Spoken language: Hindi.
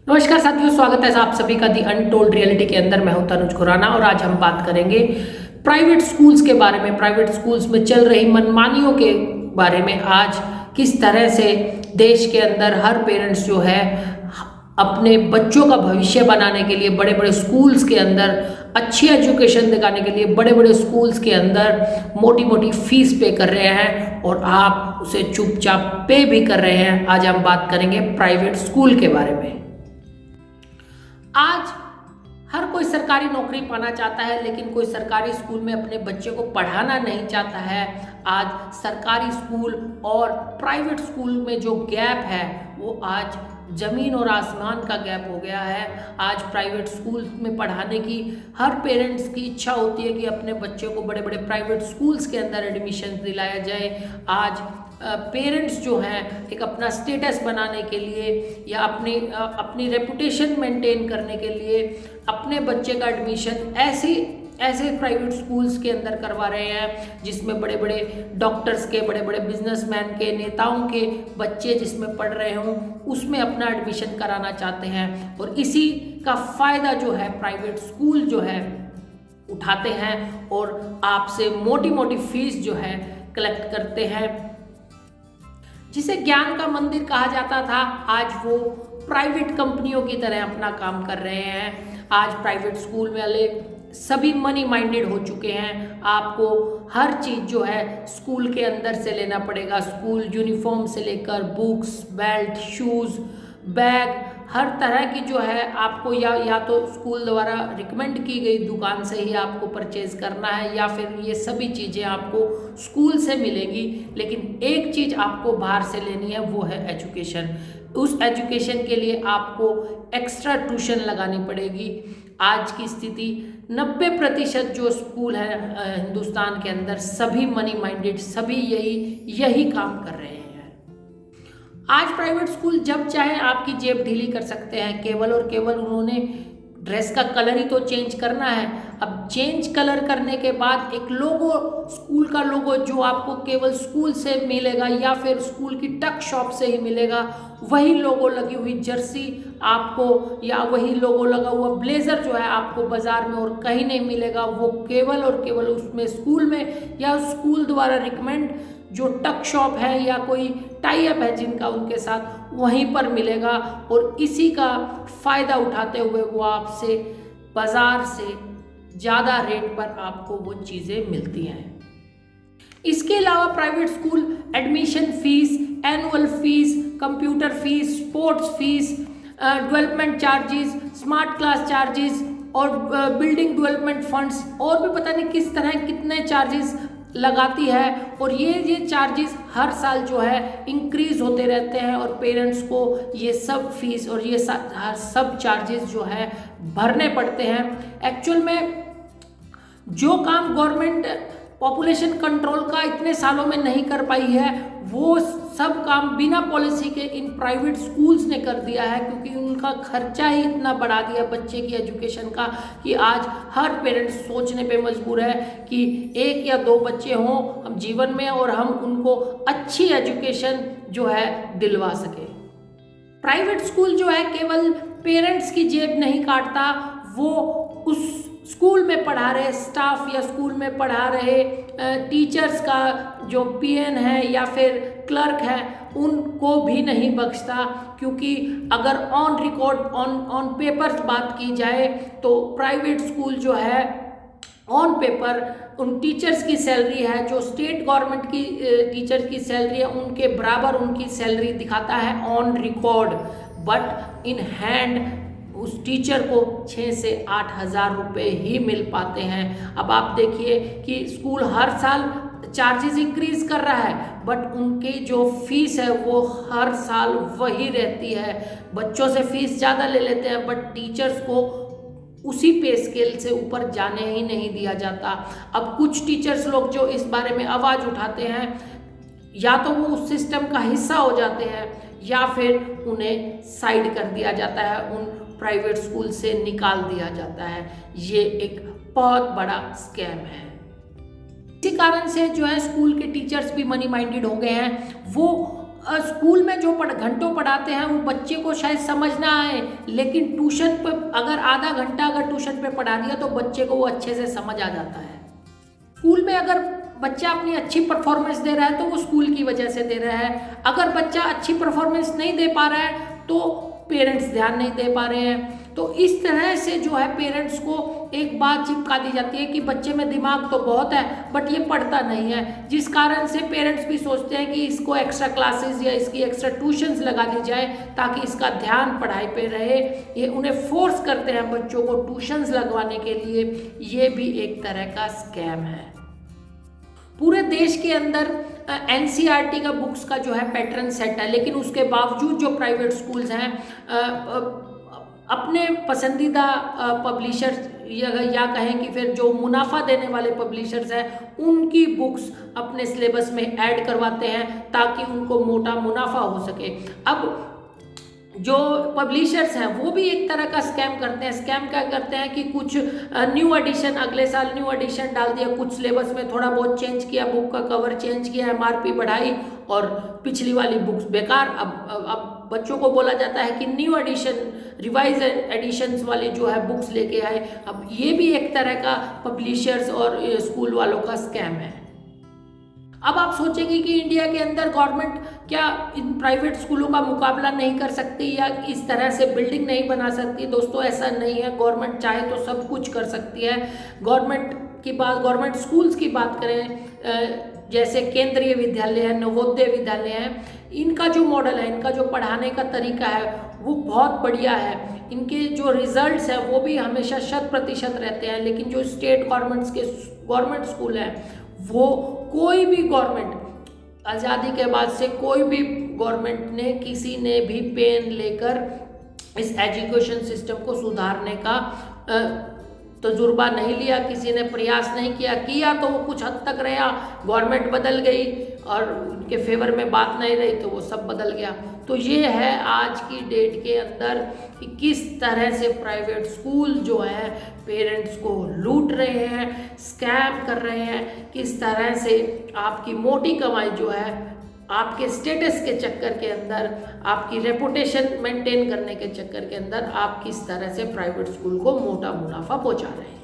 नमस्कार साथियों, स्वागत है आप सभी का दी अनटोल्ड रियलिटी के अंदर। मैं हूं तनुज खुराना और आज हम बात करेंगे प्राइवेट स्कूल्स के बारे में। प्राइवेट स्कूल्स में चल रही मनमानियों के बारे में। आज किस तरह से देश के अंदर हर पेरेंट्स जो है अपने बच्चों का भविष्य बनाने के लिए बड़े बड़े स्कूल्स के अंदर अच्छी एजुकेशन दिखाने के लिए बड़े बड़े स्कूल्स के अंदर मोटी मोटी फीस पे कर रहे हैं और आप उसे चुपचाप पे भी कर रहे हैं। आज हम बात करेंगे प्राइवेट स्कूल के बारे में। आज हर कोई सरकारी नौकरी पाना चाहता है, लेकिन कोई सरकारी स्कूल में अपने बच्चे को पढ़ाना नहीं चाहता है। आज सरकारी स्कूल और प्राइवेट स्कूल में जो गैप है वो आज ज़मीन और आसमान का गैप हो गया है। आज प्राइवेट स्कूल में पढ़ाने की हर पेरेंट्स की इच्छा होती है कि अपने बच्चे को बड़े बड़े प्राइवेट स्कूल्स के अंदर एडमिशन दिलाया जाए। आज पेरेंट्स जो हैं एक अपना स्टेटस बनाने के लिए या अपनी रेपुटेशन मेंटेन करने के लिए अपने बच्चे का एडमिशन ऐसे प्राइवेट स्कूल्स के अंदर करवा रहे हैं जिसमें बड़े बड़े डॉक्टर्स के, बड़े बड़े बिजनेसमैन के, नेताओं के बच्चे जिसमें पढ़ रहे हों उसमें अपना एडमिशन कराना चाहते हैं। और इसी का फ़ायदा जो है प्राइवेट स्कूल जो है उठाते हैं और आपसे मोटी मोटी फीस जो है कलेक्ट करते हैं। जिसे ज्ञान का मंदिर कहा जाता था, आज वो प्राइवेट कंपनियों की तरह अपना काम कर रहे हैं। आज प्राइवेट स्कूल वाले सभी मनी माइंडेड हो चुके हैं। आपको हर चीज़ जो है स्कूल के अंदर से लेना पड़ेगा। स्कूल यूनिफॉर्म से लेकर बुक्स, बेल्ट, शूज़, बैग, हर तरह की जो है आपको या तो स्कूल द्वारा रिकमेंड की गई दुकान से ही आपको परचेज करना है या फिर ये सभी चीज़ें आपको स्कूल से मिलेगी। लेकिन एक चीज़ आपको बाहर से लेनी है, वो है एजुकेशन। उस एजुकेशन के लिए आपको एक्स्ट्रा ट्यूशन लगानी पड़ेगी। आज की स्थिति 90% जो स्कूल है हिंदुस्तान के अंदर सभी मनी माइंडेड, सभी यही काम कर रहे हैं। आज प्राइवेट स्कूल जब चाहे आपकी जेब ढीली कर सकते हैं। केवल और केवल उन्होंने ड्रेस का कलर ही तो चेंज करना है। अब चेंज कलर करने के बाद एक लोगो, स्कूल का लोगो जो आपको केवल स्कूल से मिलेगा या फिर स्कूल की टक शॉप से ही मिलेगा, वही लोगो लगी हुई जर्सी आपको या वही लोगो लगा हुआ ब्लेज़र जो है आपको बाज़ार में और कहीं नहीं मिलेगा। वो केवल और केवल उसमें स्कूल में या स्कूल द्वारा रिकमेंड जो टक शॉप है या कोई टाई अप है जिनका उनके साथ, वहीं पर मिलेगा। और इसी का फ़ायदा उठाते हुए वो आपसे बाज़ार से ज़्यादा रेट पर आपको वो चीज़ें मिलती हैं। इसके अलावा private school admission fees, annual fees, computer fees, sports fees, development charges, smart class charges और बिल्डिंग डेवलपमेंट फंड्स और भी पता नहीं किस तरह कितने चार्जेस लगाती है। और ये चार्जेस हर साल जो है इंक्रीज होते रहते हैं और पेरेंट्स को ये सब फीस और ये सब चार्जेस जो है भरने पड़ते हैं। एक्चुअल में जो काम गवर्नमेंट पॉपुलेशन कंट्रोल का इतने सालों में नहीं कर पाई है, वो सब काम बिना पॉलिसी के इन प्राइवेट स्कूल्स ने कर दिया है, क्योंकि उनका खर्चा ही इतना बढ़ा दिया बच्चे की एजुकेशन का कि आज हर पेरेंट्स सोचने पे मजबूर है कि एक या दो बच्चे हों हम जीवन में और हम उनको अच्छी एजुकेशन जो है दिलवा सके। प्राइवेट स्कूल जो है केवल पेरेंट्स की जेब नहीं काटता, वो उस स्कूल में पढ़ा रहे स्टाफ या स्कूल में पढ़ा रहे टीचर्स का जो पीएन है या फिर क्लर्क है उनको भी नहीं बख्शता। क्योंकि अगर ऑन रिकॉर्ड ऑन पेपर बात की जाए तो प्राइवेट स्कूल जो है ऑन पेपर उन टीचर्स की सैलरी है जो स्टेट गवर्नमेंट की टीचर की सैलरी है उनके बराबर उनकी सैलरी दिखाता है on record, but in hand उस टीचर को 6 से 8 हज़ार रुपये ही मिल पाते हैं। अब आप देखिए कि स्कूल हर साल चार्जेस इंक्रीज कर रहा है, बट उनकी जो फीस है वो हर साल वही रहती है। बच्चों से फीस ज़्यादा ले लेते हैं, बट टीचर्स को उसी पे स्केल से ऊपर जाने ही नहीं दिया जाता। अब कुछ टीचर्स लोग जो इस बारे में आवाज़ उठाते हैं, या तो वो उस सिस्टम का हिस्सा हो जाते हैं या फिर उन्हें साइड कर दिया जाता है, उन प्राइवेट स्कूल से निकाल दिया जाता है। ये एक बहुत बड़ा स्कैम है। इसी कारण से जो है स्कूल के टीचर्स भी मनी माइंडेड हो गए हैं। वो स्कूल में जो घंटों पढ़ाते हैं वो बच्चे को शायद समझ ना आए, लेकिन ट्यूशन पे अगर आधा घंटा अगर ट्यूशन पे पढ़ा दिया तो बच्चे को वो अच्छे से समझ आ जाता है। स्कूल में अगर बच्चा अपनी अच्छी परफॉर्मेंस दे रहा है तो वो स्कूल की वजह से दे रहा है। अगर बच्चा अच्छी परफॉर्मेंस नहीं दे पा रहा है तो पेरेंट्स ध्यान नहीं दे पा रहे हैं। तो इस तरह से जो है पेरेंट्स को एक बात चिपका दी जाती है कि बच्चे में दिमाग तो बहुत है बट ये पढ़ता नहीं है, जिस कारण से पेरेंट्स भी सोचते हैं कि इसको एक्स्ट्रा क्लासेस या इसकी एक्स्ट्रा ट्यूशन्स लगा दी जाए ताकि इसका ध्यान पढ़ाई पे रहे। ये उन्हें फोर्स करते हैं बच्चों को ट्यूशन्स लगवाने के लिए। ये भी एक तरह का स्कैम है। पूरे देश के अंदर एनसीईआरटी का बुक्स का जो है पैटर्न सेट है, लेकिन उसके बावजूद जो प्राइवेट स्कूल्स हैं अपने पसंदीदा पब्लिशर्स या कहें कि फिर जो मुनाफा देने वाले पब्लिशर्स हैं उनकी बुक्स अपने सिलेबस में ऐड करवाते हैं ताकि उनको मोटा मुनाफा हो सके। अब जो पब्लिशर्स हैं वो भी एक तरह का स्कैम करते हैं। स्कैम क्या करते हैं कि कुछ न्यू एडिशन, अगले साल न्यू एडिशन डाल दिया, कुछ सिलेबस में थोड़ा बहुत चेंज किया, बुक का कवर चेंज किया, एमआरपी बढ़ाई और पिछली वाली बुक्स बेकार। अब बच्चों को बोला जाता है कि न्यू एडिशन, रिवाइज एडिशंस वाली जो है बुक्स लेके आए। अब ये भी एक तरह का पब्लिशर्स और स्कूल वालों का स्कैम है। अब आप सोचेंगे कि इंडिया के अंदर गवर्नमेंट क्या इन प्राइवेट स्कूलों का मुकाबला नहीं कर सकती या इस तरह से बिल्डिंग नहीं बना सकती? दोस्तों ऐसा नहीं है। गवर्नमेंट चाहे तो सब कुछ कर सकती है। गवर्नमेंट स्कूल्स की बात करें, जैसे केंद्रीय विद्यालय है, नवोदय विद्यालय है, इनका जो मॉडल है, इनका जो पढ़ाने का तरीका है वो बहुत बढ़िया है। इनके जो रिजल्ट्स हैं वो भी हमेशा 100% रहते हैं। लेकिन जो स्टेट गवर्नमेंट स्कूल है वो कोई भी गवर्नमेंट आज़ादी के बाद से कोई भी गवर्नमेंट ने किसी ने भी पेन लेकर इस एजुकेशन सिस्टम को सुधारने का तजुर्बा नहीं लिया, किसी ने प्रयास नहीं किया तो वो कुछ हद तक रहा। गवर्नमेंट बदल गई और उनके फेवर में बात नहीं रही तो वो सब बदल गया। तो ये है आज की डेट के अंदर कि किस तरह से प्राइवेट स्कूल जो है पेरेंट्स को लूट रहे हैं, स्कैम कर रहे हैं, किस तरह से आपकी मोटी कमाई जो है आपके स्टेटस के चक्कर के अंदर, आपकी रेपुटेशन मेंटेन करने के चक्कर के अंदर आप किस तरह से प्राइवेट स्कूल को मोटा मुनाफा पहुंचा रहे हैं।